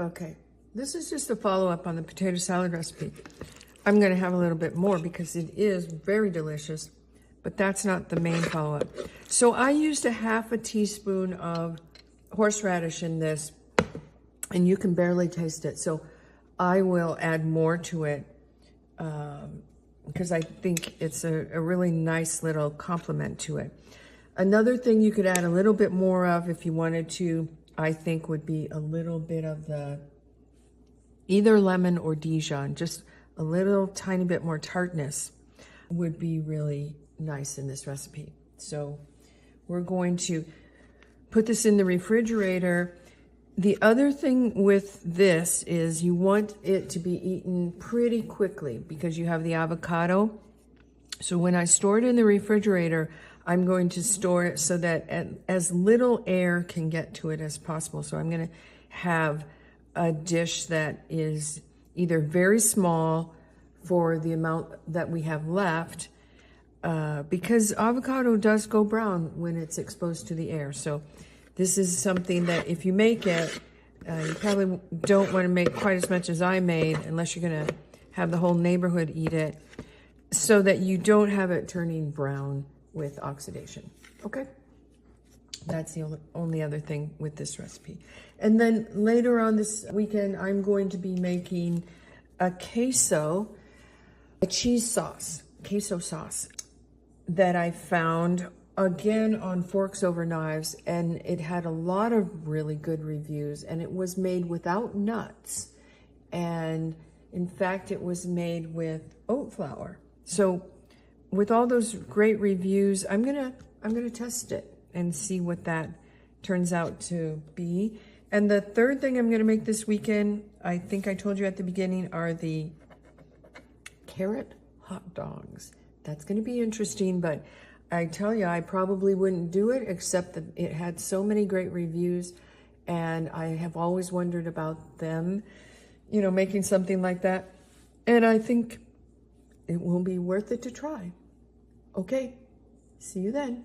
Okay, this is just a follow-up on the potato salad recipe. I'm going to have a little bit more because it is very delicious, but that's not the main follow-up. So I used a half a teaspoon of horseradish in this, and you can barely taste it. So I will add more to it because I think it's a really nice little complement to it. Another thing you could add a little bit more of if you wanted to, I think, would be a little bit of the either lemon or Dijon. Just a little tiny bit more tartness would be really nice in this recipe. So we're going to put this in the refrigerator. The other thing with this is you want it to be eaten pretty quickly because you have the avocado. So when I store it in the refrigerator, I'm going to store it so that as little air can get to it as possible. So I'm going to have a dish that is either very small for the amount that we have left, because avocado does go brown when it's exposed to the air. So this is something that if you make it, you probably don't want to make quite as much as I made unless you're going to have the whole neighborhood eat it, so that you don't have it turning brown with oxidation. Okay, that's the only other thing with this recipe. And then later on this weekend, I'm going to be making a cheese sauce, queso sauce that I found again on Forks Over Knives, and it had a lot of really good reviews, and it was made without nuts, and in fact it was made with oat flour. So with all those great reviews, I'm gonna test it and see what that turns out to be. And the third thing I'm gonna make this weekend, I think I told you at the beginning, are the carrot hot dogs. That's gonna be interesting, but I tell you, I probably wouldn't do it except that it had so many great reviews, and I have always wondered about them, you know, making something like that. And I think it will be worth it to try. Okay, see you then.